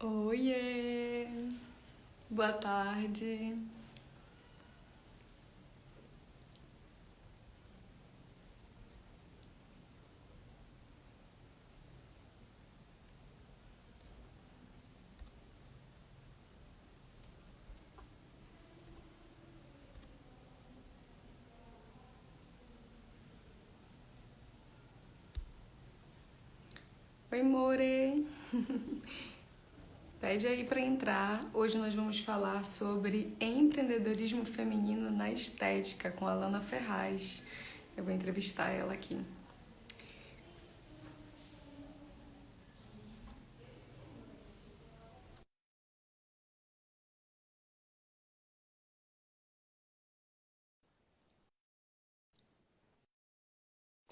Oiê! Boa tarde. Oi, More! Pede aí para entrar. Hoje nós vamos falar sobre empreendedorismo feminino na estética com a Lana Ferraz. Eu vou entrevistar ela aqui.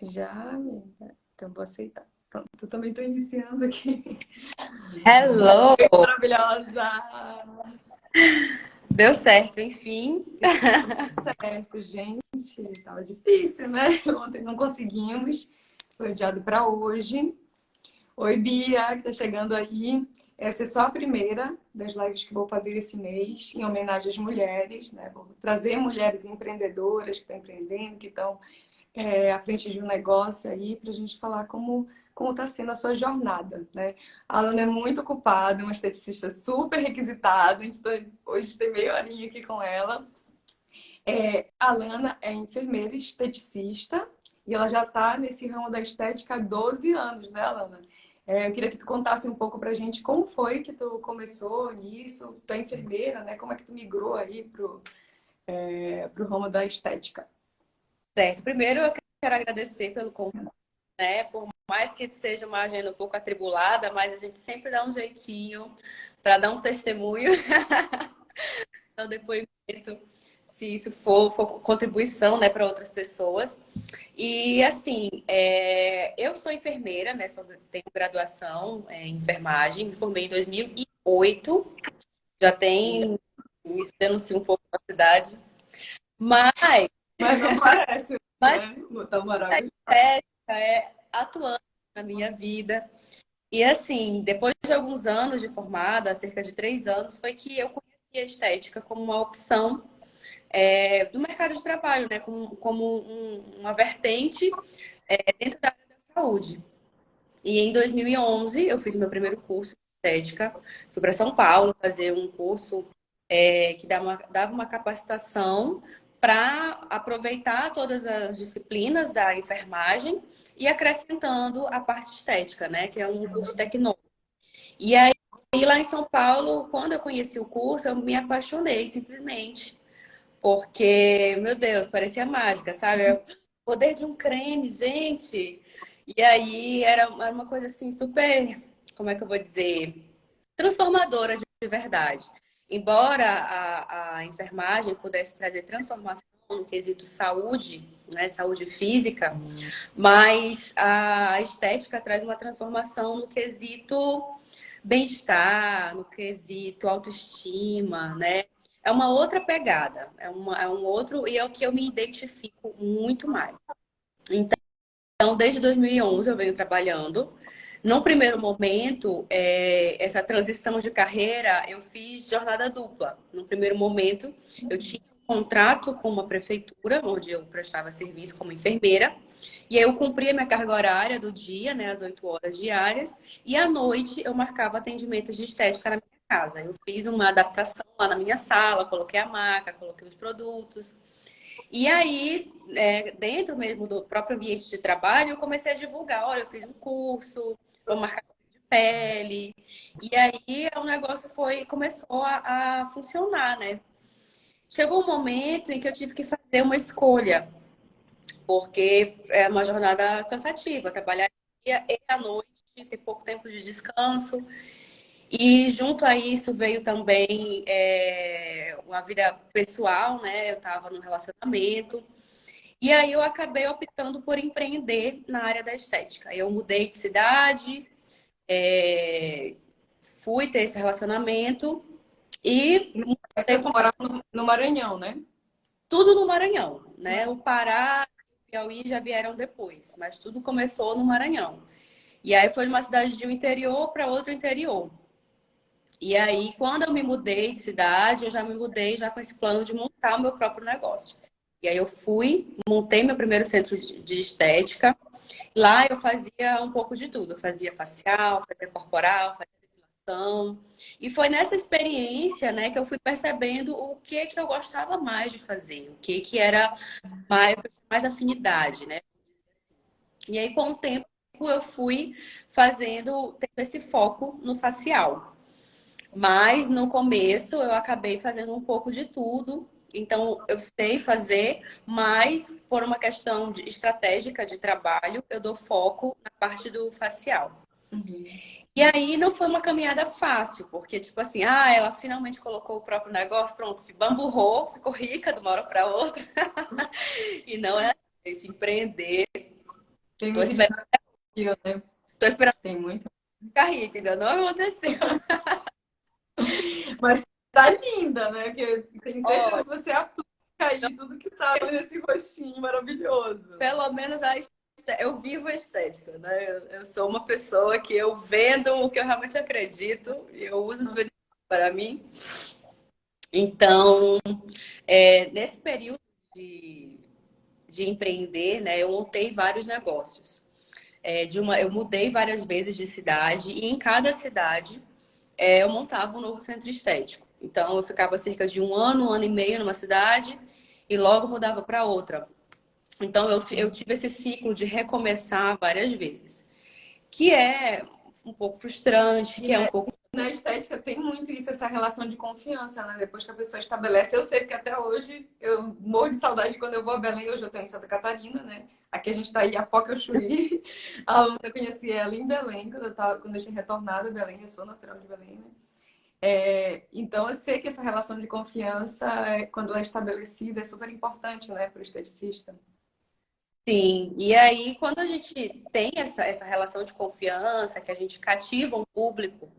Já, amiga? Então vou aceitar. Pronto, eu também estou iniciando aqui. Hello! Maravilhosa! Deu certo, enfim. Certo, gente. Tava difícil, né? Ontem não conseguimos. Foi adiado para hoje. Oi, Bia, que tá chegando aí. Essa é só a primeira das lives que vou fazer esse mês, em homenagem às mulheres, né? Vou trazer mulheres empreendedoras que estão empreendendo, que estão à frente de um negócio aí, para a gente falar como está sendo a sua jornada, né? A Ana é muito ocupada, uma esteticista super requisitada, então hoje tem meia horinha aqui com ela. A Lana é enfermeira esteticista e ela já está nesse ramo da estética há 12 anos, né, Lana? Eu queria que tu contasse um pouco pra gente como foi que tu começou nisso, tu é enfermeira, né? Como é que tu migrou aí pro ramo da estética? Certo. Primeiro, eu quero agradecer pelo convite, né? Por mais que seja uma agenda um pouco atribulada, mas a gente sempre dá um jeitinho para dar um testemunho, dar um depoimento, se isso for contribuição, né, para outras pessoas. E, assim, eu sou enfermeira, né? Tenho graduação em enfermagem, me formei em 2008, já tem, isso denuncia um pouco a cidade, mas. Mas não parece, Mas né? Tá a maravilhoso. estética é atuante na minha vida. E assim, depois de alguns anos de formada, cerca de 3 anos, foi que eu conheci a estética como uma opção do mercado de trabalho, né? Como uma vertente dentro da área da saúde. E em 2011 eu fiz meu primeiro curso de estética. Fui para São Paulo fazer um curso que dava uma capacitação para aproveitar todas as disciplinas da enfermagem e acrescentando a parte estética, né? Que é um curso tecnológico. E aí, lá em São Paulo, quando eu conheci o curso, eu me apaixonei simplesmente. Porque, meu Deus, parecia mágica, sabe? O poder de um creme, gente. E aí era uma coisa assim super, como é que eu vou dizer? Transformadora de verdade. Embora a enfermagem pudesse trazer transformação no quesito saúde, né, saúde física, mas a estética traz uma transformação no quesito bem-estar, no quesito autoestima, né? É uma outra pegada, é um outro, e é o que eu me identifico muito mais. Então, desde 2011 eu venho trabalhando. No primeiro momento, essa transição de carreira, eu fiz jornada dupla. No primeiro momento, eu tinha um contrato com uma prefeitura, onde eu prestava serviço como enfermeira. E aí eu cumpria minha carga horária do dia, né, as 8 horas diárias. E à noite eu marcava atendimentos de estética na minha casa. Eu fiz uma adaptação lá na minha sala, coloquei a maca, coloquei os produtos. E aí, dentro mesmo do próprio ambiente de trabalho, eu comecei a divulgar. Olha, eu fiz um curso, vou marcar de pele. E aí o negócio começou a funcionar, né? Chegou um momento em que eu tive que fazer uma escolha, porque é uma jornada cansativa, trabalhar dia e à noite, ter pouco tempo de descanso. E junto a isso veio também uma vida pessoal, né? Eu estava num relacionamento. E aí eu acabei optando por empreender na área da estética. Eu mudei de cidade, é, fui ter esse relacionamento e É porque mudei tu morava no Maranhão, né? tudo no Maranhão, né? O Pará e o Piauí já vieram depois, mas tudo começou no Maranhão. E aí foi de uma cidade de um interior para outro interior. E aí, quando eu me mudei de cidade, eu já me mudei já com esse plano de montar o meu próprio negócio. E aí eu fui, montei meu primeiro centro de estética. Lá eu fazia um pouco de tudo. Eu fazia facial, fazia corporal, fazia depilação. E foi nessa experiência, né, que eu fui percebendo o que que eu gostava mais de fazer, o que que era mais afinidade, né? E aí, com o tempo, eu fui tendo esse foco no facial. Mas no começo eu acabei fazendo um pouco de tudo. Então eu sei fazer, mas por uma questão estratégica de trabalho, eu dou foco na parte do facial. Uhum. E aí não foi uma caminhada fácil, porque tipo assim, ela finalmente colocou o próprio negócio, pronto, bamburrou, ficou rica de uma hora para outra. E não é assim, empreender. Tem Tô muito esperando, desafio, né? tô esperando Tem muito. ficar rica, ainda não aconteceu. Mas tá linda, né? Que eu tenho certeza Olha, que você aplica aí tudo que sabe nesse rostinho maravilhoso. pelo menos eu vivo a estética, né? Eu sou uma pessoa que eu vendo o que eu realmente acredito e eu uso os benefícios para mim. Então, nesse período de, de empreender, né, eu montei vários negócios. Eu mudei várias vezes de cidade e em cada cidade eu montava um novo centro estético. Então, eu ficava cerca de um ano e meio numa cidade e logo mudava para outra. Então, eu tive esse ciclo de recomeçar várias vezes, que é um pouco frustrante, E que é um na, pouco. na estética tem muito isso, essa relação de confiança, né? Depois que a pessoa estabelece. Eu sei que até hoje eu morro de saudade quando eu vou a Belém. Hoje eu estou em Santa Catarina, né? Aqui a gente está aí a Poca Chuí. A Ana, eu conheci ela em Belém, quando eu tinha retornado a Belém. Eu sou natural de Belém, né? Então eu sei que essa relação de confiança, quando ela é estabelecida, é super importante, né, para o esteticista. Sim, e aí quando a gente tem essa relação de confiança, que a gente cativa um público,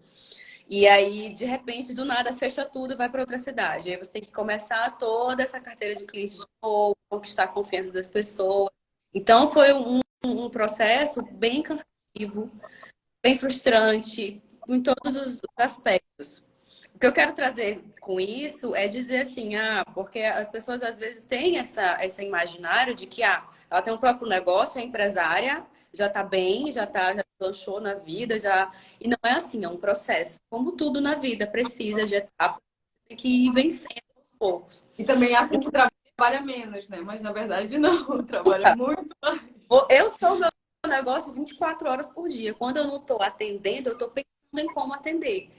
e aí de repente do nada fecha tudo e vai para outra cidade. Aí você tem que começar toda essa carteira de clientes de novo, conquistar a confiança das pessoas. Então foi um processo bem cansativo, bem frustrante, em todos os aspectos. O que eu quero trazer com isso é dizer assim, porque as pessoas às vezes têm esse imaginário de que ela tem um próprio negócio, é empresária, já está bem, já lanchou na vida, já. E não é assim, é um processo. Como tudo na vida, precisa de etapas, tem que ir vencendo aos poucos. E também acha que trabalha menos, né? Mas na verdade não, trabalha muito mais. Eu sou o meu negócio 24 horas por dia. Quando eu não estou atendendo, eu estou pensando em como atender.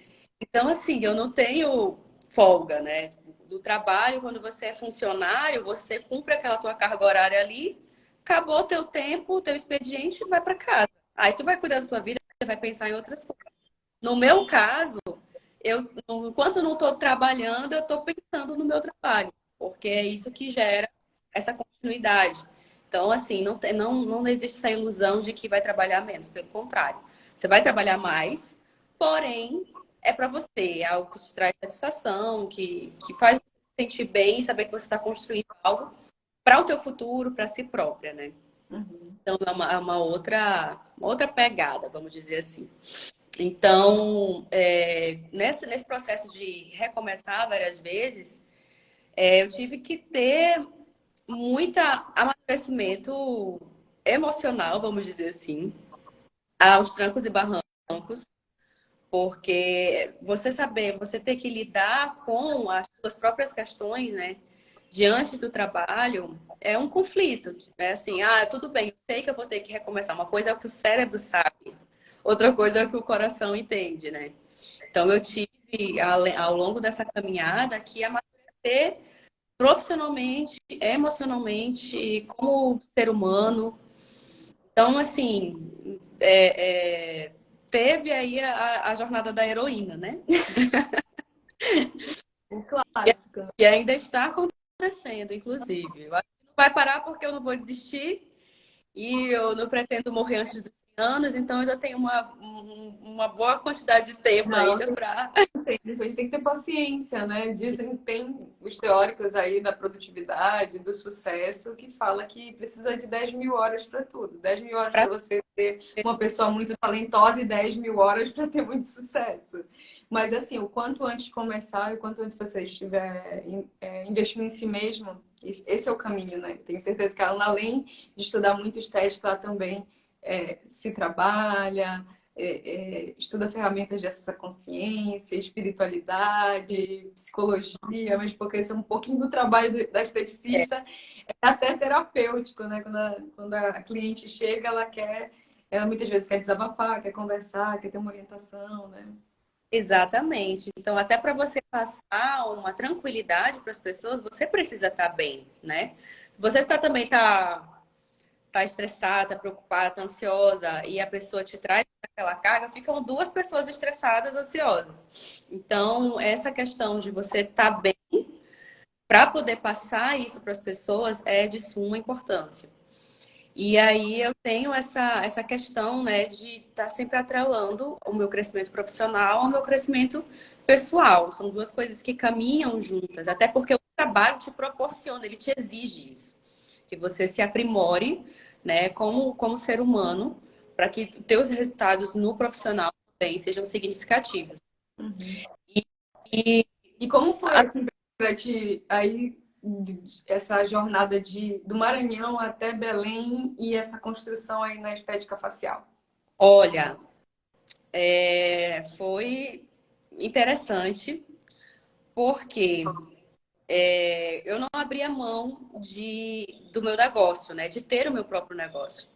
Então, assim, eu não tenho folga, né? Do trabalho, quando você é funcionário, você cumpre aquela tua carga horária ali, acabou o teu tempo, o teu expediente, vai para casa. Aí tu vai cuidar da tua vida, vai pensar em outras coisas. No meu caso, enquanto eu não estou trabalhando, eu estou pensando no meu trabalho, porque é isso que gera essa continuidade. Então, assim, não existe essa ilusão de que vai trabalhar menos, pelo contrário. Você vai trabalhar mais, porém, é para você, é algo que te traz satisfação, que faz você se sentir bem, saber que você está construindo algo para o teu futuro, para si própria, né? Uhum. Então, uma outra pegada, vamos dizer assim. Então, nesse processo de recomeçar várias vezes, eu tive que ter muita amadurecimento emocional, vamos dizer assim, aos trancos e barrancos, porque você ter que lidar com as suas próprias questões, né, diante do trabalho, é um conflito. É assim, tudo bem, eu sei que eu vou ter que recomeçar. Uma coisa é o que o cérebro sabe, outra coisa é o que o coração entende, né? Então, eu tive, ao longo dessa caminhada, que amadurecer profissionalmente, emocionalmente, como ser humano. Então, assim, teve aí a jornada da heroína, né? Um clássico, né? E ainda está acontecendo, inclusive. Eu acho que não vai parar porque eu não vou desistir e eu não pretendo morrer antes dos anos, então ainda tenho uma boa quantidade de tempo Não, ainda para. a gente tem que ter paciência, né? Dizem, tem os teóricos aí da produtividade, do sucesso, que fala que precisa de 10 mil horas para tudo. 10 mil horas para você ser uma pessoa muito talentosa e 10 mil horas para ter muito sucesso. Mas, assim, o quanto antes começar e o quanto antes você estiver investindo em si mesmo, esse é o caminho, né? Tenho certeza que ela, além de estudar muito estética, ela também se trabalha, estuda ferramentas de acesso à consciência, espiritualidade, psicologia, mas porque isso é um pouquinho do trabalho da esteticista, é até terapêutico, né? Quando a cliente chega, ela muitas vezes quer desabafar, quer conversar, quer ter uma orientação, né? Exatamente. Então, até para você passar uma tranquilidade para as pessoas, você precisa estar bem, né? Você também tá estressada, tá preocupada, tá ansiosa, e a pessoa te traz aquela carga, ficam duas pessoas estressadas, ansiosas. Então, essa questão de você estar bem para poder passar isso para as pessoas é de suma importância. E aí eu tenho essa questão, né, de estar sempre atrelando o meu crescimento profissional ao meu crescimento pessoal. São duas coisas que caminham juntas, até porque o trabalho te proporciona, ele te exige isso, que você se aprimore, né, como ser humano, para que teus resultados no profissional também sejam significativos. Uhum. E E como foi assim, para ti aí essa jornada do Maranhão até Belém e essa construção aí na estética facial? olha, foi interessante, porque eu não abri a mão do meu negócio, né? De ter o meu próprio negócio.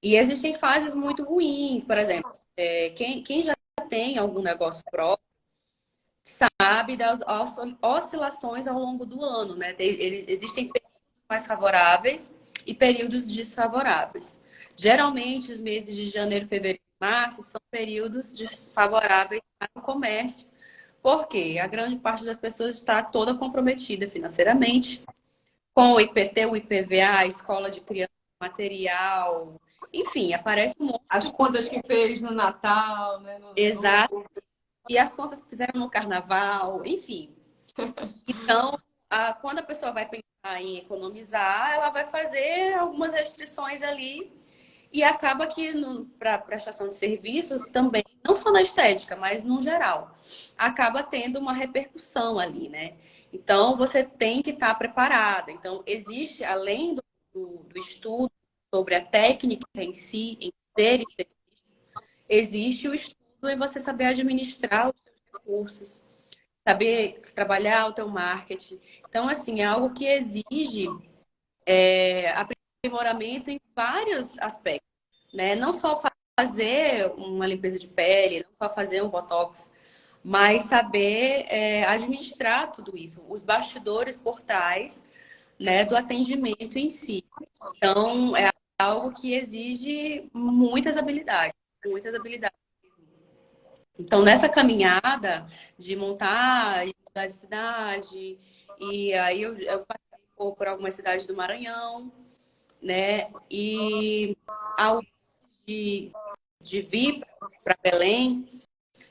E existem fases muito ruins, por exemplo, quem já tem algum negócio próprio sabe das oscilações ao longo do ano, né? Existem períodos mais favoráveis e períodos desfavoráveis. Geralmente, os meses de janeiro, fevereiro e março são períodos desfavoráveis para o comércio, porque a grande parte das pessoas está toda comprometida financeiramente, com o IPT, o IPVA, a escola de criança, material, enfim, aparece um monte As de contas que fez no Natal, né? exato. E as contas que fizeram no carnaval, enfim. Então, quando a pessoa vai pensar em economizar, ela vai fazer algumas restrições ali e acaba que para prestação de serviços também, não só na estética, mas no geral, acaba tendo uma repercussão ali, né? Então, você tem que estar preparada. Então, existe, além do estudo sobre a técnica em si, em ser esteticista, existe o estudo em você saber administrar os seus recursos, saber trabalhar o teu marketing. Então, assim, é algo que exige aprimoramento em vários aspectos, né? Não só fazer uma limpeza de pele, não só fazer um botox, mas saber administrar tudo isso, os bastidores por trás, né, do atendimento em si. Então, é algo que exige muitas habilidades mesmo. Então, nessa caminhada de montar e mudar de cidade, e aí eu passei por algumas cidades do Maranhão, né? E ao de, de vir para Belém,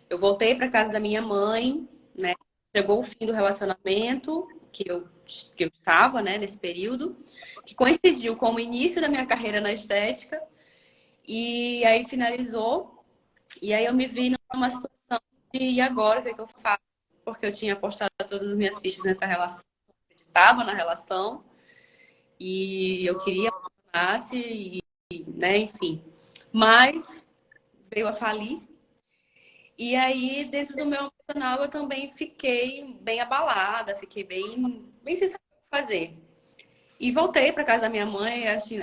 eu voltei para casa da minha mãe, né? Chegou o fim do relacionamento que eu estava, né, nesse período, que coincidiu com o início da minha carreira na estética, e aí finalizou, e aí eu me vi numa situação de e agora o que é que eu faço? Porque eu tinha apostado todas as minhas fichas nessa relação, eu acreditava na relação, e eu queria que funcionasse, né, enfim. Mas veio a falir. E aí, dentro do meu emocional, eu também fiquei bem abalada, fiquei bem sem saber o que fazer. E voltei para casa da minha mãe, assim,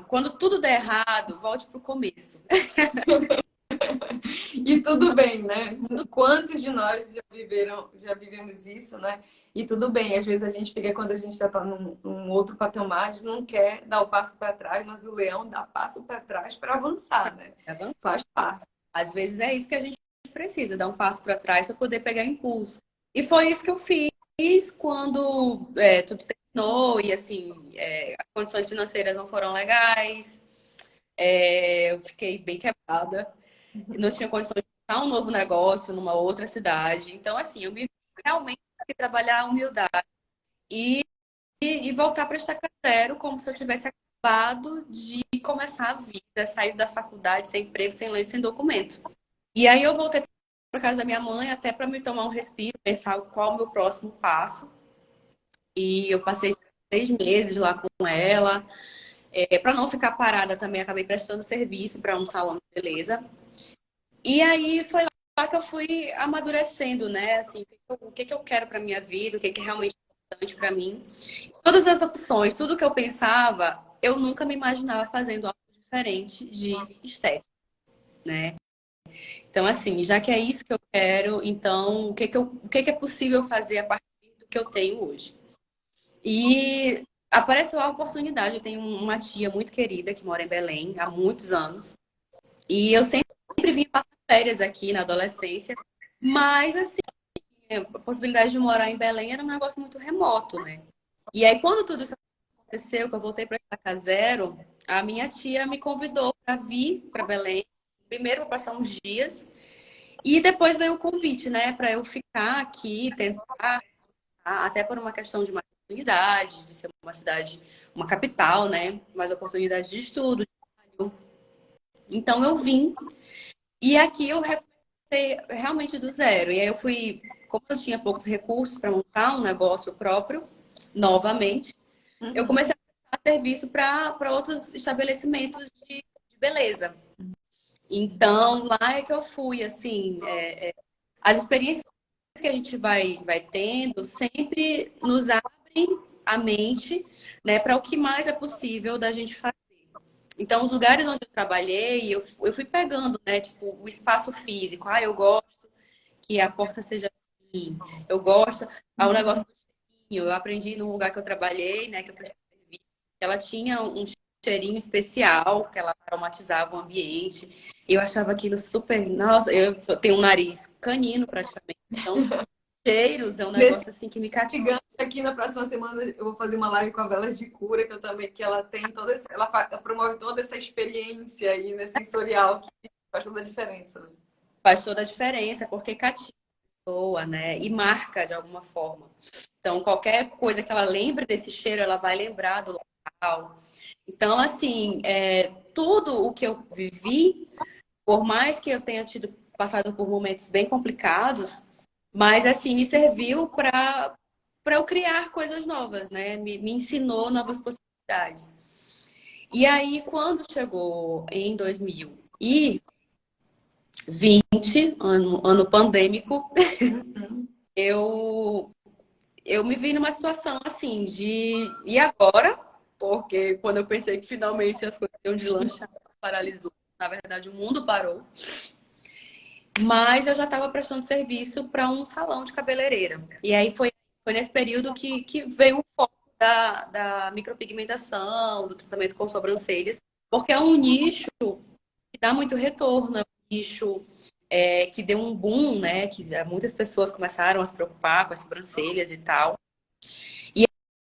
quando tudo der errado, volte para o começo. E tudo bem, né? Quantos de nós já vivemos isso, né? E tudo bem, às vezes a gente fica quando a gente já está num outro patamar, a gente não quer dar o passo para trás, mas o leão dá passo para trás para avançar, né? Faz parte. Às vezes é isso que a gente precisa, dar um passo para trás para poder pegar impulso. E foi isso que eu fiz quando tudo terminou e assim as condições financeiras não foram legais. Eu fiquei bem quebrada. Não tinha condições de montar um novo negócio numa outra cidade. Então, assim, eu me vi realmente ter que trabalhar a humildade e, e voltar para estaca zero, como se eu tivesse acabado de começar a vida, sair da faculdade sem emprego, sem lei, sem documento. E aí eu voltei para casa da minha mãe até para me tomar um respiro, pensar qual é o meu próximo passo. E eu passei 3 meses lá com ela. Para não ficar parada também, acabei prestando serviço para um salão de beleza. E aí foi lá que eu fui amadurecendo, né? Assim, o que que eu quero para minha vida, o que que é realmente importante para mim. Todas as opções, tudo que eu pensava, eu nunca me imaginava fazendo algo diferente de estética, né? Então, assim, já que é isso que eu quero, então o que que é possível fazer a partir do que eu tenho hoje? E apareceu a oportunidade. Eu tenho uma tia muito querida que mora em Belém há muitos anos. E eu sempre vim passar férias aqui na adolescência. Mas, assim, a possibilidade de morar em Belém era um negócio muito remoto, né? E aí, quando tudo isso aconteceu, que eu voltei para Estaca Zero, a minha tia me convidou para vir para Belém. Primeiro, para passar uns dias. E depois veio o convite, né, para eu ficar aqui, tentar, até por uma questão de mais oportunidades, de ser uma cidade, uma capital, né, mais oportunidades de estudo, de trabalho. Então eu vim e aqui eu recomecei realmente do zero. E aí eu fui, como eu tinha poucos recursos para montar um negócio próprio, novamente, eu Uhum. comecei a prestar serviço para outros estabelecimentos de beleza. Então lá é que eu fui, assim, as experiências que a gente vai tendo sempre nos abrem a mente, né, para o que mais é possível da gente fazer. Então, os lugares onde eu trabalhei, eu fui pegando, né, tipo, o espaço físico. Ah, eu gosto que a porta seja assim. Eu gosto, o negócio do cheirinho. Eu aprendi no lugar que eu trabalhei, né, que eu prestei serviço, que ela tinha um cheirinho especial, que ela aromatizava o ambiente. Eu achava aquilo super, nossa, tenho um nariz canino praticamente. Então, cheiros é um Nesse negócio assim que me cativa. gigante aqui na próxima semana eu vou fazer uma live com a Velas de Cura, que eu também, que ela tem toda ela promove toda essa experiência aí, né, sensorial, que faz toda a diferença, né? Faz toda a diferença, porque cativa a pessoa, né? E marca de alguma forma. Então, qualquer coisa que ela lembre desse cheiro, ela vai lembrar do local. Então, assim, tudo o que eu vivi, por mais que eu tenha passado por momentos bem complicados, mas assim, me serviu para eu criar coisas novas, né? Me ensinou novas possibilidades. E aí, quando chegou em 2020, ano pandêmico, Uhum. eu, eu me vi numa situação assim e agora? Porque quando eu pensei que finalmente as coisas iam deslanchar, paralisou. Na verdade, o mundo parou. Mas eu já estava prestando serviço para um salão de cabeleireira. E aí foi nesse período que veio o foco da micropigmentação, do tratamento com sobrancelhas, porque é um nicho que dá muito retorno, é um nicho que deu um boom, né? Que muitas pessoas começaram a se preocupar com as sobrancelhas e tal. E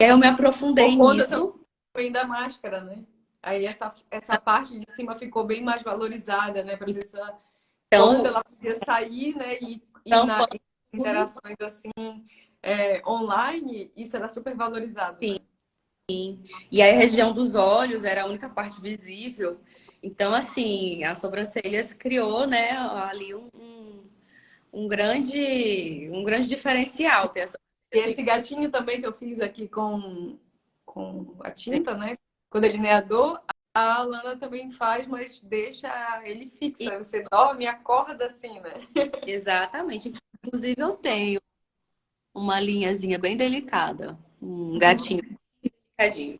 aí eu me aprofundei Por conta nisso. também da máscara, né? Aí essa parte de cima ficou bem mais valorizada, né? Para a pessoa, quando Então, ela podia sair, né? E tampando em tudo. interações assim, online, isso era super valorizado, né? E aí a região dos olhos era a única parte visível. Então, assim, as sobrancelhas criou, né, ali um grande diferencial ter essa E esse gatinho também que eu fiz aqui com a tinta, né? Quando ele neador, a Alana também faz, mas deixa ele fixo. Aí você dorme e acorda assim, né? exatamente. Inclusive, eu tenho uma linhazinha bem delicada, um gatinho delicadinho.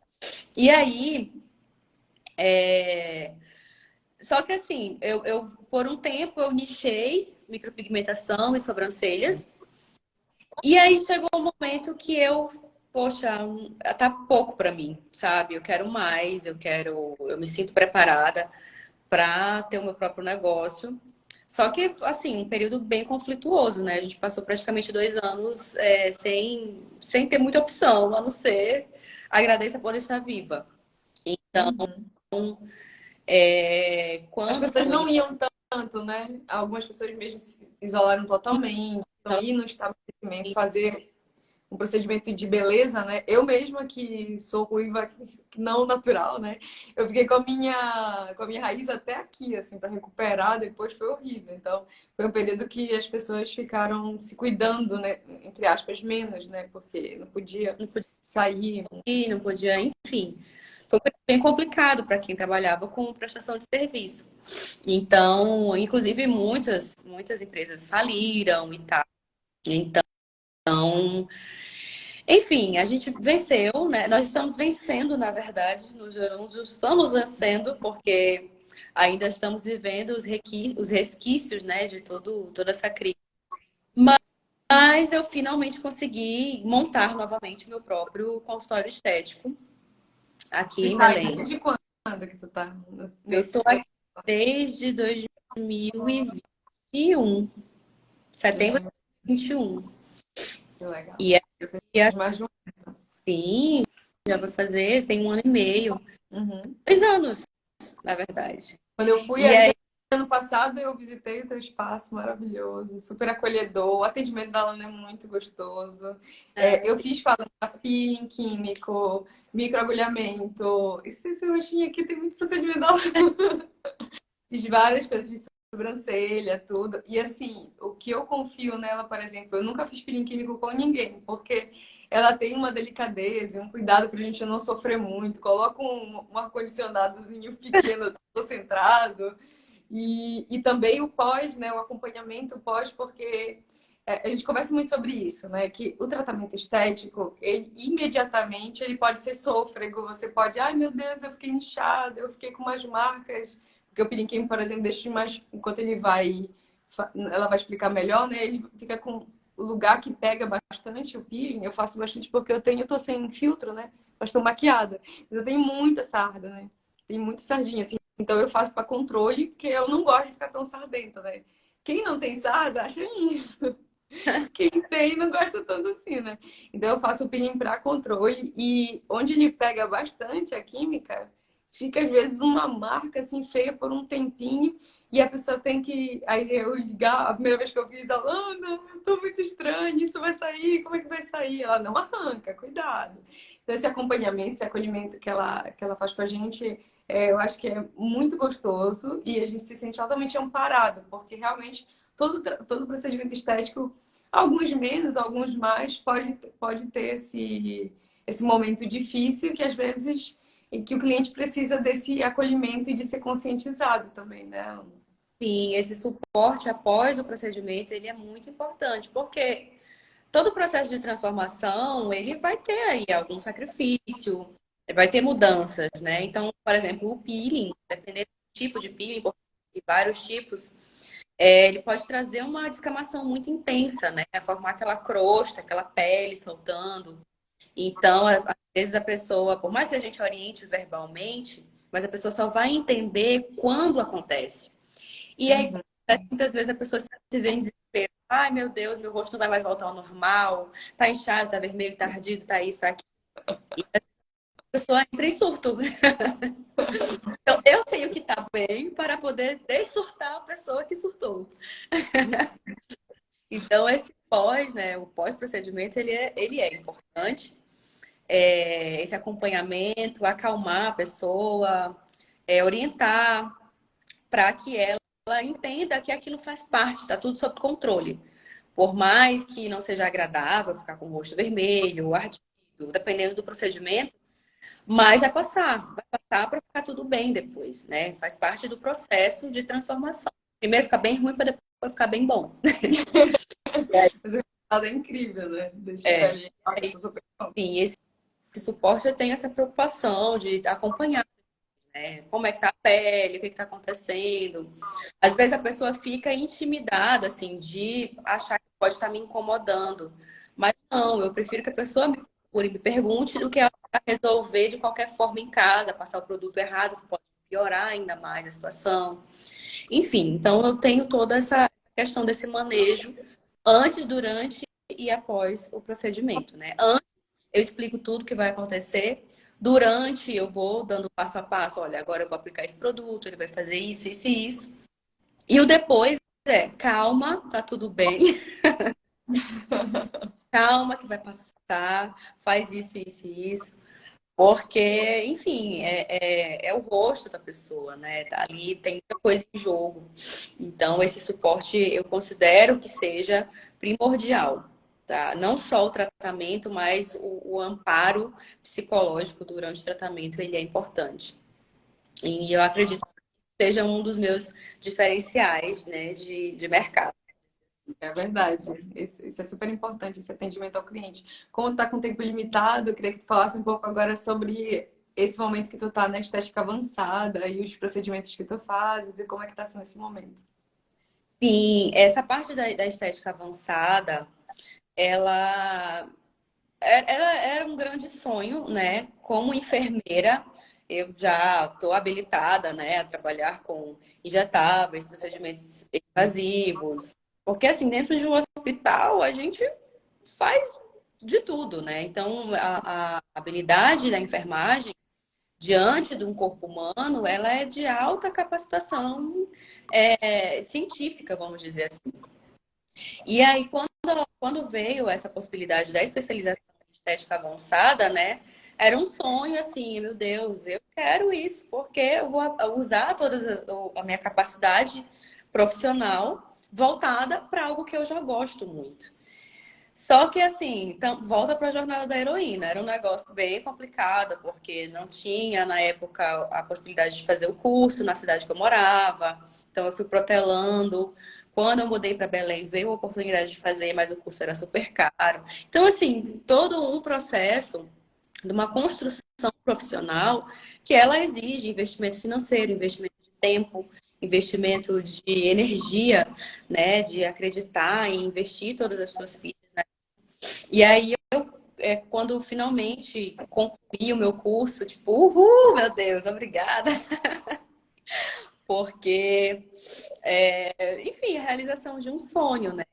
E aí, só que assim, por um tempo eu nichei micropigmentação e sobrancelhas. E aí chegou um momento que poxa, tá pouco pra mim, sabe? Eu quero mais, eu me sinto preparada para ter o meu próprio negócio. Só que, assim, um período bem conflituoso, né? A gente passou praticamente 2 anos sem ter muita opção, a não ser agradeça por estar viva. Uhum. As Quando pessoas foi? não iam tanto, né? Algumas pessoas mesmo se isolaram totalmente, não ir no estabelecimento fazer um procedimento de beleza, né? Eu mesma que sou ruiva não natural, né? Eu fiquei com a minha raiz até aqui, assim, para recuperar, depois foi horrível. Então, foi um período que as pessoas ficaram se cuidando, né? Entre aspas, menos, né? Porque não podia Não podia sair. ir, não podia, enfim. Foi bem complicado para quem trabalhava com prestação de serviço. Então, inclusive, muitas empresas faliram e tal. Então, enfim, a gente venceu, né? Nós estamos vencendo, na verdade, no Gerúndio, estamos vencendo, porque ainda estamos vivendo os resquícios, né, de toda essa crise. Mas eu finalmente consegui montar novamente meu próprio consultório estético aqui E em tá aí Belém. desde quando que tu tá Eu nesse estou processo? aqui desde 2021, setembro de 2021. Que legal. E Eu é fiz mais de um. assim, já vai fazer, tem 1 ano e meio, Uhum. 2 anos, na verdade. Quando eu fui E aí aí, ano passado, eu visitei o teu espaço maravilhoso, super acolhedor. O atendimento da Alana é muito gostoso. É, eu fiz falando peeling químico, microagulhamento. Esse rostinho aqui tem muito procedimento da Alana. Fiz várias coisas, fiz sobrancelha, tudo. E assim, o que eu confio nela, por exemplo, eu nunca fiz peeling químico com ninguém, porque ela tem uma delicadeza e um cuidado pra gente não sofrer muito. Coloca um ar-condicionadozinho pequeno, assim, concentrado. E também o pós, né? O acompanhamento pós, porque a gente conversa muito sobre isso, né? Que o tratamento estético, ele imediatamente ele pode ser sôfrego. Você pode, ai meu Deus, eu fiquei inchada, eu fiquei com umas marcas. Porque o peeling, por exemplo, deixa mais. Enquanto ele vai. Ela vai explicar melhor, né? Ele fica com o lugar que pega bastante o peeling. Eu faço bastante porque eu tô sem filtro, né? Mas tô maquiada. Mas eu tenho muita sarda, né? Tem muita sardinha, assim. Então eu faço para controle, porque eu não gosto de ficar tão sardenta, né? Quem não tem sarda, acha lindo. Quem tem, não gosta tanto assim, né? Então eu faço o peeling para controle e onde ele pega bastante a química, fica às vezes uma marca assim feia por um tempinho e a pessoa tem que. Aí eu ligar, a primeira vez que eu fiz, ela, Ana, eu tô muito estranha, isso vai sair, como é que vai sair? Ela não arranca, cuidado. Então esse acompanhamento, esse acolhimento que ela faz com a gente, eu acho que é muito gostoso e a gente se sente altamente amparado, porque realmente todo procedimento estético, alguns menos, alguns mais, pode ter esse momento difícil que às vezes em que o cliente precisa desse acolhimento e de ser conscientizado também, né? sim, esse suporte após o procedimento, ele é muito importante, porque todo o processo de transformação, ele vai ter aí algum sacrifício, vai ter mudanças, né? Então, por exemplo, o peeling, dependendo do tipo de peeling, porque tem vários tipos, ele pode trazer uma descamação muito intensa, né? Formar aquela crosta, aquela pele soltando. Então, às vezes a pessoa, por mais que a gente oriente verbalmente, mas a pessoa só vai entender quando acontece. E aí, Uhum. muitas vezes a pessoa se vê em desespero. Ai, meu Deus, meu rosto não vai mais voltar ao normal. Tá inchado, tá vermelho, tá ardido, tá isso, tá aquilo. E a pessoa entra em surto. Então, eu tenho que estar bem para poder dessurtar a pessoa que surtou. Então, esse pós, né, o pós-procedimento, ele é importante. Esse acompanhamento, acalmar a pessoa, orientar para que ela entenda que aquilo faz parte, está tudo sob controle. Por mais que não seja agradável ficar com o rosto vermelho, ardido, dependendo do procedimento, mas vai passar para ficar tudo bem depois, né? Faz parte do processo de transformação. Primeiro fica bem ruim para depois ficar bem bom. Mas o resultado é incrível, né? Deixa a É, pele. Nossa, eu sou super. sim, esse suporte eu tenho essa preocupação de acompanhar, né? Como é que tá a pele, o que está acontecendo. Às vezes a pessoa fica intimidada, assim, de achar que pode estar me incomodando. Mas não, eu prefiro que a pessoa me procure, me pergunte do que ela resolver de qualquer forma em casa, passar o produto errado, que pode piorar ainda mais a situação. Enfim, então eu tenho toda essa questão desse manejo antes, durante e após o procedimento, né? Antes, eu explico tudo que vai acontecer. Durante, eu vou dando passo a passo. Olha, agora eu vou aplicar esse produto, ele vai fazer isso, isso e isso. E o depois calma, tá tudo bem. Calma que vai passar, faz isso, isso e isso. Porque, enfim, é o rosto da pessoa, né? Tá ali, tem muita coisa em jogo. Então, esse suporte eu considero que seja primordial, tá? Não só o tratamento, mas o amparo psicológico durante o tratamento, ele é importante. E eu acredito que seja um dos meus diferenciais, né, de mercado. É verdade. Isso é super importante, esse atendimento ao cliente. Como está com tempo limitado, eu queria que tu falasse um pouco agora sobre esse momento que tu está na estética avançada e os procedimentos que tu fazes e como é que está sendo esse momento. Sim, essa parte da estética avançada, ela ela era um grande sonho, né? Como enfermeira, eu já estou habilitada, né, a trabalhar com injetáveis, procedimentos invasivos, porque assim, dentro de um hospital a gente faz de tudo, né? Então, a habilidade da enfermagem diante de um corpo humano, ela é de alta capacitação científica, vamos dizer assim. E aí, quando veio essa possibilidade da especialização em estética avançada, né? Era um sonho assim, meu Deus, eu quero isso, porque eu vou usar toda a minha capacidade profissional voltada para algo que eu já gosto muito. Só que assim, então, volta para a jornada da heroína. Era um negócio bem complicado, porque não tinha na época a possibilidade de fazer o curso na cidade que eu morava. Então eu fui protelando. Quando eu mudei para Belém, veio a oportunidade de fazer, mas o curso era super caro. Então, assim, todo um processo de uma construção profissional que ela exige investimento financeiro, investimento de tempo, investimento de energia, né, de acreditar e investir todas as suas fichas. E aí, quando finalmente concluí o meu curso, tipo, uhul, meu Deus, obrigada. Porque, enfim, a realização de um sonho, né?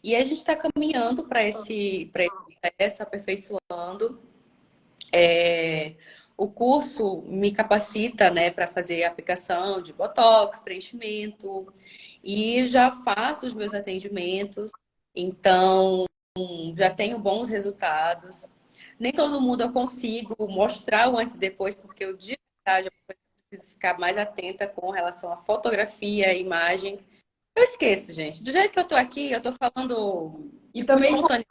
E a gente está caminhando para esse processo, aperfeiçoando. O curso me capacita, né, para fazer aplicação de botox, preenchimento, e já faço os meus atendimentos. Então, já tenho bons resultados. Nem todo mundo eu consigo mostrar o antes e depois, porque eu de verdade eu preciso ficar mais atenta com relação à fotografia, à imagem. Eu esqueço, gente. Do jeito que eu tô aqui, eu tô falando E tipo também espontâneo.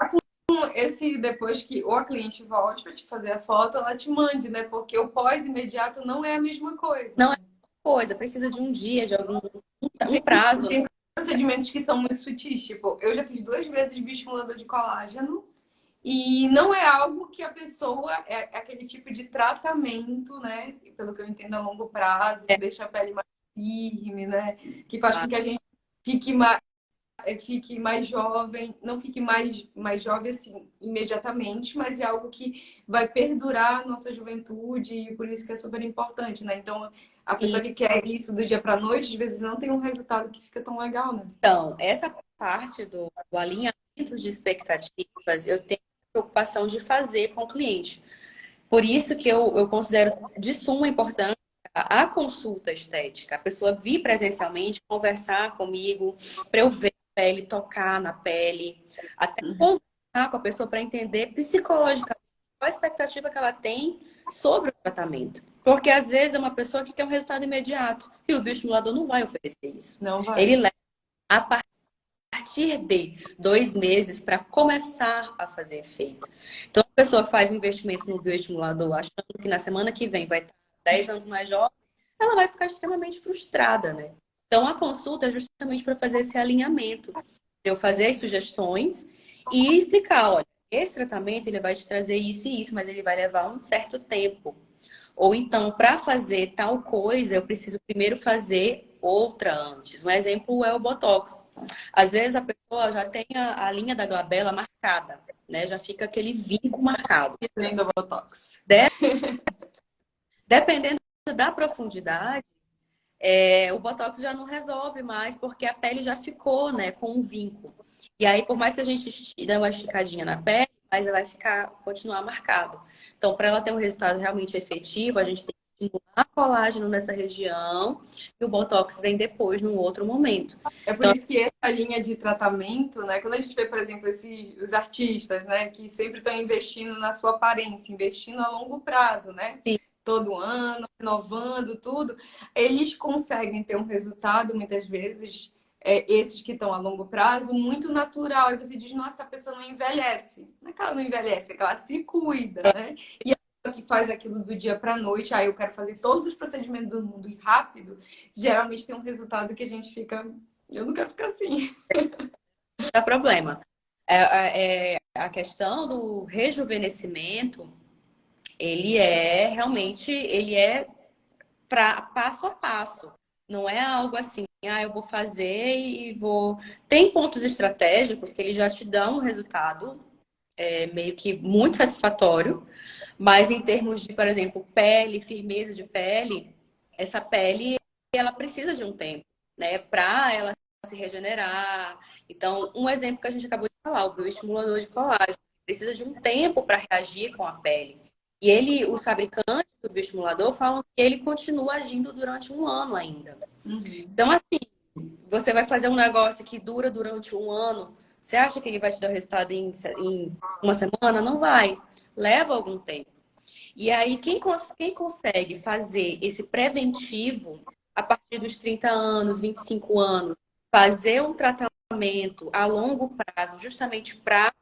esse depois que ou a cliente volte para te fazer a foto, ela te mande, né? Porque o pós-imediato não é a mesma coisa, Não é né? coisa, precisa de um dia, de algum um Tem, prazo, né? tem procedimentos que são muito sutis, tipo, eu já fiz 2 vezes bioestimulador de colágeno e não é algo que a pessoa é aquele tipo de tratamento, né? Pelo que eu entendo a longo prazo, que deixa a pele mais firme, né? Que faz com que a gente fique fique mais jovem, não fique mais jovem assim imediatamente, mas é algo que vai perdurar a nossa juventude e por isso que é super importante, né? Então, a pessoa que quer isso do dia para noite, às vezes não tem um resultado que fica tão legal, né? Então, essa parte do alinhamento de expectativas, eu tenho preocupação de fazer com o cliente. Por isso que eu considero de suma importância a consulta estética. A pessoa vir presencialmente, conversar comigo, para eu ver a pele, tocar na pele, até conversar com a pessoa para entender psicologicamente qual a expectativa que ela tem sobre o tratamento. Porque às vezes é uma pessoa que quer um resultado imediato e o bioestimulador não vai oferecer isso. Não vai. Ele leva a partir de 2 meses para começar a fazer efeito. Então, a pessoa faz um investimento no bioestimulador achando que na semana que vem vai estar 10 anos mais jovem, ela vai ficar extremamente frustrada, né? Então, a consulta é justamente para fazer esse alinhamento, eu fazer as sugestões e explicar, olha, esse tratamento ele vai te trazer isso e isso, mas ele vai levar um certo tempo. Ou então, para fazer tal coisa, eu preciso primeiro fazer outra antes. Um exemplo é o Botox. Às vezes a pessoa já tem a linha da glabela marcada, né? Já fica aquele vinco marcado. Ainda Botox. Dependendo da profundidade, o Botox já não resolve mais, porque a pele já ficou, né, com um vinco. E aí, por mais que a gente dê uma esticadinha na pele, mas vai continuar marcado. Então, para ela ter um resultado realmente efetivo, a gente tem que estimular colágeno nessa região e o Botox vem depois, num outro momento. É por Então, isso que essa linha de tratamento, né? Quando a gente vê, por exemplo, os artistas, né? Que sempre estão investindo na sua aparência, investindo a longo prazo, né? sim, Todo ano, renovando tudo, eles conseguem ter um resultado, muitas vezes, esses que estão a longo prazo, muito natural. E você diz, nossa, a pessoa não envelhece. Não é que ela não envelhece, é que ela se cuida, né? E a pessoa que faz aquilo do dia para a noite, eu quero fazer todos os procedimentos do mundo e rápido, geralmente tem um resultado que a gente fica, eu não quero ficar assim. não dá problema. A questão do rejuvenescimento, ele é passo a passo. Não é algo assim, eu vou fazer e vou. Tem pontos estratégicos que ele já te dão um resultado meio que muito satisfatório, mas em termos de, por exemplo, pele, firmeza de pele, essa pele ela precisa de um tempo, né, para ela se regenerar. Então, um exemplo que a gente acabou de falar, o bioestimulador de colágeno, precisa de um tempo para reagir com a pele. E os fabricantes do bioestimulador falam que ele continua agindo durante um ano ainda. Uhum. Então, assim, você vai fazer um negócio que dura durante um ano, você acha que ele vai te dar resultado em uma semana? Não vai. Leva algum tempo. E aí, quem consegue fazer esse preventivo a partir dos 30 anos, 25 anos, fazer um tratamento a longo prazo, justamente para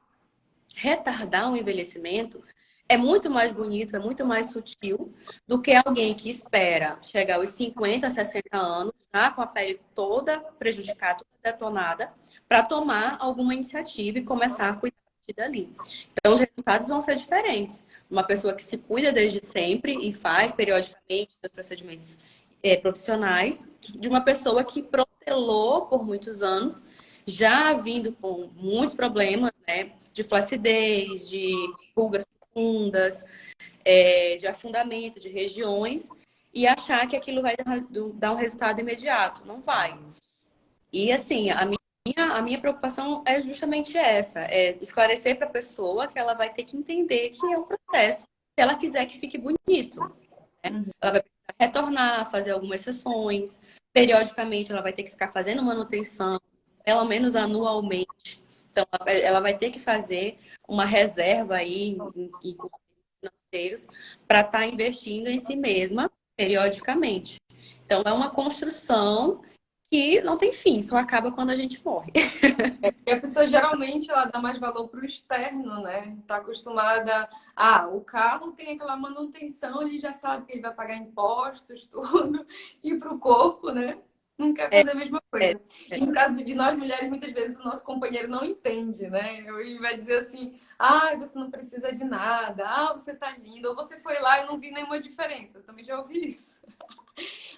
retardar o envelhecimento, é muito mais bonito, é muito mais sutil do que alguém que espera chegar aos 50, 60 anos, já com a pele toda prejudicada, toda detonada, para tomar alguma iniciativa e começar a cuidar a partir dali. Então, os resultados vão ser diferentes. Uma pessoa que se cuida desde sempre e faz periodicamente seus procedimentos profissionais, de uma pessoa que protelou por muitos anos, já vindo com muitos problemas, né? De flacidez, de rugas profundas, de afundamento de regiões, e achar que aquilo vai dar um resultado imediato. Não vai. E assim, a minha preocupação é justamente essa, é esclarecer para a pessoa que ela vai ter que entender que é um processo, se ela quiser que fique bonito. Ela vai precisar retornar, fazer algumas sessões, periodicamente ela vai ter que ficar fazendo manutenção, pelo menos anualmente. Então, ela vai ter que fazer uma reserva aí em custos financeiros para estar investindo em si mesma periodicamente. Então, é uma construção que não tem fim, só acaba quando a gente morre. E a pessoa geralmente ela dá mais valor para o externo, né? Tá acostumada. O carro tem aquela manutenção, ele já sabe que ele vai pagar impostos, tudo. E para o corpo, né? Não quer É, fazer a mesma é, coisa. E no caso de nós mulheres, muitas vezes o nosso companheiro não entende, né? Ele vai dizer assim: você não precisa de nada, você tá linda, ou você foi lá e não vi nenhuma diferença. Eu também já ouvi isso.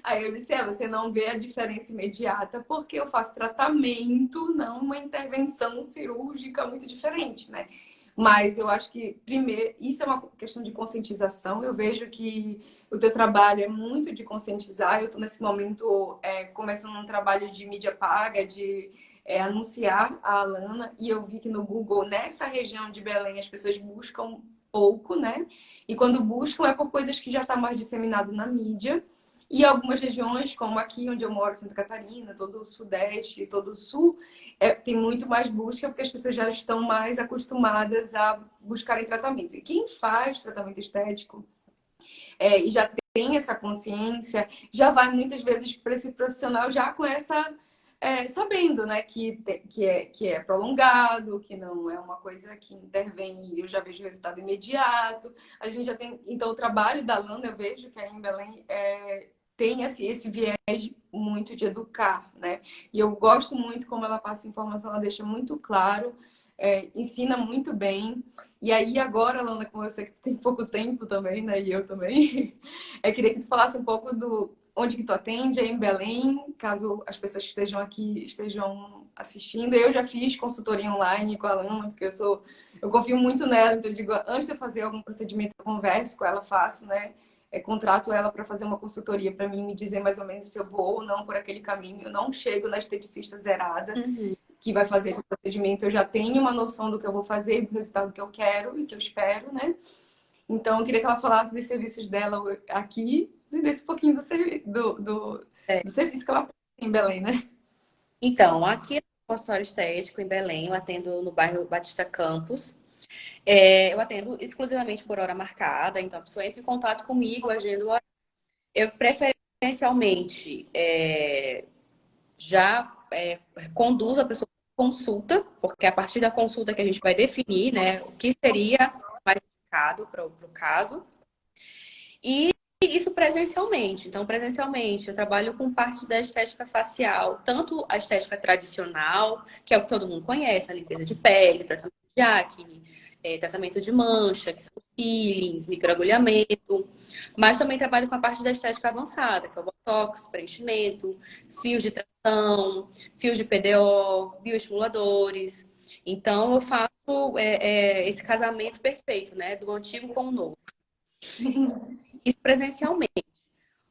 Aí eu disse, você não vê a diferença imediata porque eu faço tratamento, não uma intervenção cirúrgica muito diferente, né? Mas eu acho que, primeiro, isso é uma questão de conscientização. Eu vejo que o teu trabalho é muito de conscientizar. Eu estou, nesse momento, começando um trabalho de mídia paga, de anunciar a Alana. E eu vi que no Google, nessa região de Belém, as pessoas buscam pouco, né? E quando buscam é por coisas que já está mais disseminado na mídia. E algumas regiões, como aqui onde eu moro, Santa Catarina, todo o Sudeste, todo o Sul, tem muito mais busca porque as pessoas já estão mais acostumadas a buscarem tratamento. E quem faz tratamento estético e já tem essa consciência, já vai muitas vezes para esse profissional já com essa sabendo, né, que é prolongado, que não é uma coisa que intervém e eu já vejo resultado imediato. A gente já tem, então o trabalho da Lana, eu vejo que aí em Belém tem esse viés muito de educar, né? E eu gosto muito como ela passa informação, ela deixa muito claro, ensina muito bem. E aí agora, Lana, como eu sei que tem pouco tempo também, né? E eu também, queria que tu falasse um pouco do onde que tu atende, aí em Belém, caso as pessoas que estejam aqui estejam assistindo. Eu já fiz consultoria online com a Lana, porque eu confio muito nela, então eu digo, antes de eu fazer algum procedimento, eu converso com ela, faço, né? Contrato ela para fazer uma consultoria para mim, me dizer mais ou menos se eu vou ou não por aquele caminho. Eu não chego na esteticista zerada. Uhum. que vai fazer o procedimento, eu já tenho uma noção do que eu vou fazer, do resultado que eu quero e que eu espero, né? Então, eu queria que ela falasse dos serviços dela aqui e desse pouquinho do serviço que ela tem em Belém, né? Então, aqui no consultório estético em Belém, eu atendo no bairro Batista Campos. Eu atendo exclusivamente por hora marcada, então a pessoa entra em contato comigo, agendo o horário. Eu preferencialmente já conduzo a pessoa para consulta, porque é a partir da consulta que a gente vai definir, né, o que seria mais indicado para o caso. E isso presencialmente. Então, presencialmente, eu trabalho com parte da estética facial, tanto a estética tradicional, que é o que todo mundo conhece, a limpeza de pele, tratamento de acne, tratamento de mancha, que são peelings, microagulhamento, mas também trabalho com a parte da estética avançada, que é o botox, preenchimento, fios de tração, fios de PDO, bioestimuladores. Então, eu faço esse casamento perfeito, né, do antigo com o novo. Isso presencialmente.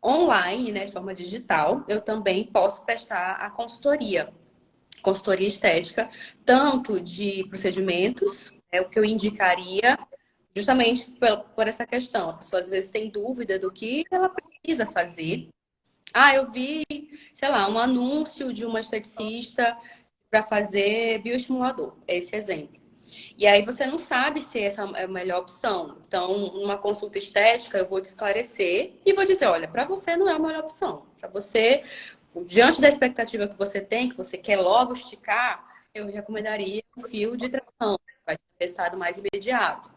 Online, né, de forma digital, eu também posso prestar a consultoria estética, tanto de procedimentos, é o que eu indicaria, justamente por essa questão. A pessoa às vezes tem dúvida do que ela precisa fazer. Ah, eu vi, sei lá, um anúncio de uma esteticista para fazer bioestimulador, esse exemplo. E aí você não sabe se essa é a melhor opção. Então, uma consulta estética, eu vou te esclarecer e vou dizer, olha, para você não é a melhor opção. Para você, diante da expectativa que você tem, que você quer logo esticar, eu recomendaria um fio de tração, que vai ter um resultado mais imediato.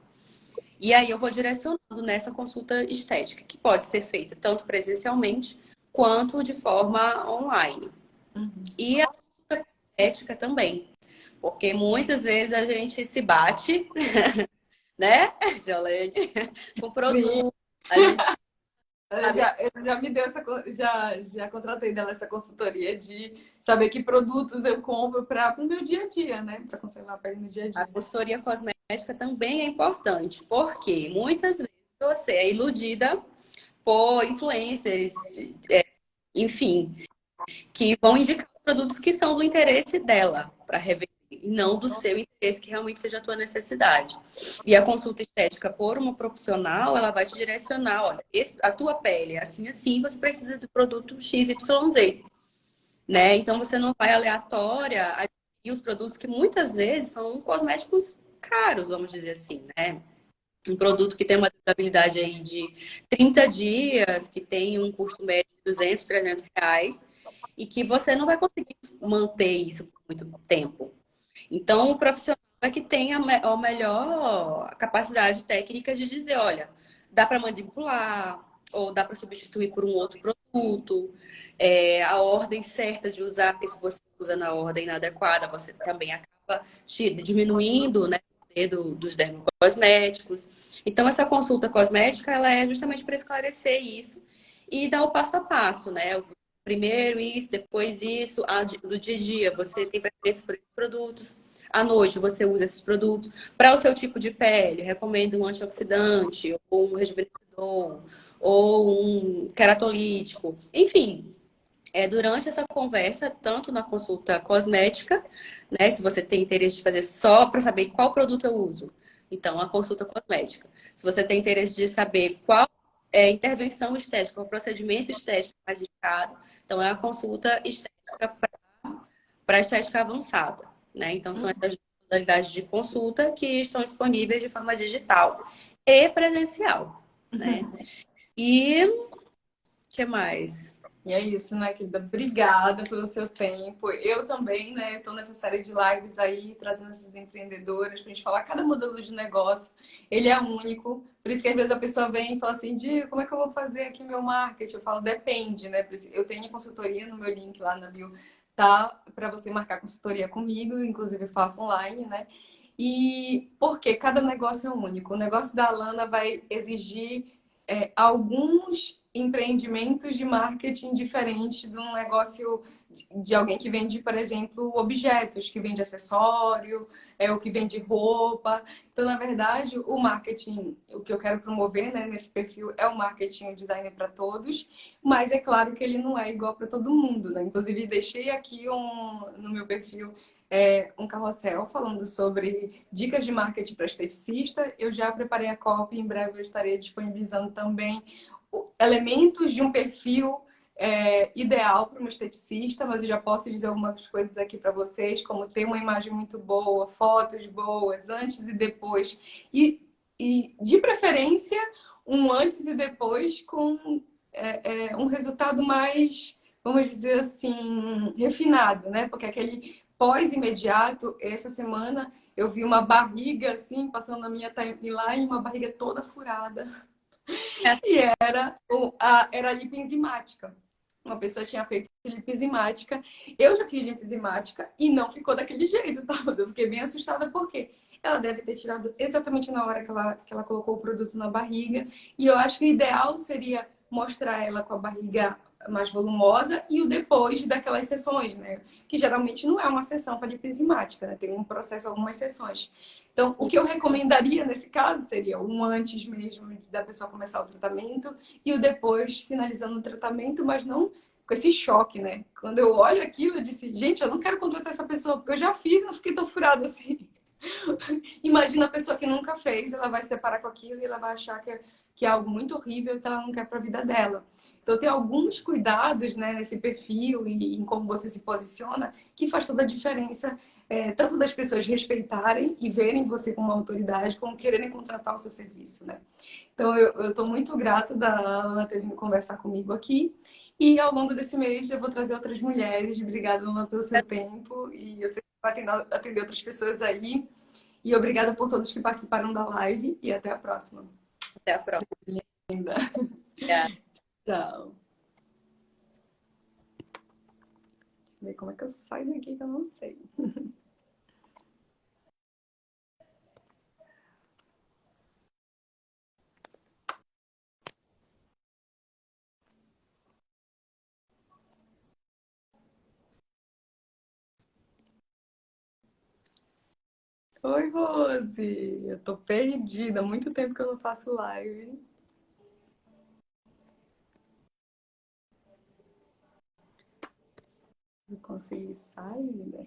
E aí eu vou direcionando nessa consulta estética, que pode ser feita tanto presencialmente quanto de forma online. E a consulta estética também. Porque muitas vezes a gente se bate, né, Jolene, com Sim. produto. A gente sabe, Eu já me deu já contratei dela essa consultoria de saber que produtos eu compro para o meu dia a dia, né? Para conservar a pele no dia a a dia. consultoria cosmética também é importante, porque muitas vezes você é iludida por influencers, enfim, que vão indicar produtos que são do interesse dela para revender, e não do seu interesse, que realmente seja a tua necessidade. E a consulta estética por uma profissional, ela vai te direcionar, olha, a tua pele é assim, assim, você precisa do produto XYZ, né? Então você não vai aleatória adquirir os produtos que muitas vezes são cosméticos caros, vamos dizer assim, né? Um produto que tem uma durabilidade aí de 30 dias, que tem um custo médio de 200, R$ 300, e que você não vai conseguir manter isso por muito tempo. Então, o profissional é que tem a melhor capacidade técnica de dizer, olha, dá para manipular, ou dá para substituir por um outro produto, a ordem certa de usar, porque se você usa na ordem inadequada, você também acaba diminuindo, né, o poder dos dermocosméticos. Então, essa consulta cosmética, ela é justamente para esclarecer isso e dar o passo a passo, né? Primeiro isso, depois isso, do dia a dia você tem preferência por esses produtos, à noite você usa esses produtos. Para o seu tipo de pele, recomendo um antioxidante, ou um rejuvenescedor, ou um queratolítico. Enfim, durante essa conversa, tanto na consulta cosmética, né, se você tem interesse de fazer só para saber qual produto eu uso, então a consulta cosmética. Se você tem interesse de saber qual é a intervenção estética, o procedimento estético mais indicado, então é a consulta estética para estética avançada, né? Então são essas modalidades de consulta que estão disponíveis de forma digital e presencial, né? E o que mais? E é isso, né, querida? Obrigada pelo seu tempo. Eu também, né, estou nessa série de lives aí, trazendo essas empreendedoras para a gente falar cada modelo de negócio. Ele é único. Por isso que às vezes a pessoa vem e fala assim, Di, como é que eu vou fazer aqui meu marketing? Eu falo, depende, né? Eu tenho consultoria no meu link lá na bio, tá? Para você marcar consultoria comigo, inclusive eu faço online, né? E porque cada negócio é único. O negócio da Alana vai exigir alguns empreendimentos de marketing diferente de um negócio de alguém que vende, por exemplo, objetos, que vende acessório, o que vende roupa. Então, na verdade, o marketing, o que eu quero promover, né, nesse perfil é o marketing, o design para todos, mas é claro que ele não é igual para todo mundo, né? Inclusive, deixei aqui no meu perfil um carrossel falando sobre dicas de marketing para esteticista. Eu já preparei a copy, em breve eu estarei disponibilizando também elementos de um perfil ideal para uma esteticista, mas eu já posso dizer algumas coisas aqui para vocês, como ter uma imagem muito boa, fotos boas, antes e depois, e de preferência, um antes e depois com um resultado mais, vamos dizer assim, refinado, né? Porque aquele pós-imediato, essa semana eu vi uma barriga assim, passando na minha timeline, uma barriga toda furada. E era lipoenzimática. Uma pessoa tinha feito lipoenzimática. Eu já fiz lipoenzimática e não ficou daquele jeito, tá? Eu fiquei bem assustada porque ela deve ter tirado exatamente na hora que ela colocou o produto na barriga. E eu acho que o ideal seria mostrar ela com a barriga mais volumosa e o depois daquelas sessões, né? Que geralmente não é uma sessão para lipoenzimática, né? Tem um processo, algumas sessões. Então, o que eu recomendaria nesse caso seria um antes mesmo da pessoa começar o tratamento e o depois finalizando o tratamento, mas não com esse choque, né? Quando eu olho aquilo, eu disse, gente, eu não quero contratar essa pessoa, porque eu já fiz e não fiquei tão furada assim. Imagina a pessoa que nunca fez, ela vai se deparar com aquilo e ela vai achar que é algo muito horrível que ela não quer para a vida dela. Então, tem alguns cuidados, né, nesse perfil e em como você se posiciona que faz toda a diferença, tanto das pessoas respeitarem e verem você como uma autoridade, como quererem contratar o seu serviço, né? Então, eu estou muito grata da Ana ter vindo conversar comigo aqui. E ao longo desse mês eu vou trazer outras mulheres. Obrigada, Ana, pelo seu tempo. E eu sei que vai atender outras pessoas aí. E obrigada por todos que participaram da live. E até a próxima. Até a próxima. Linda. Obrigada. Tchau. Deixa eu ver como é que eu saio daqui que eu não sei. Oi, Rose. Eu tô perdida. Há muito tempo que eu não faço live. Não consegui sair, né?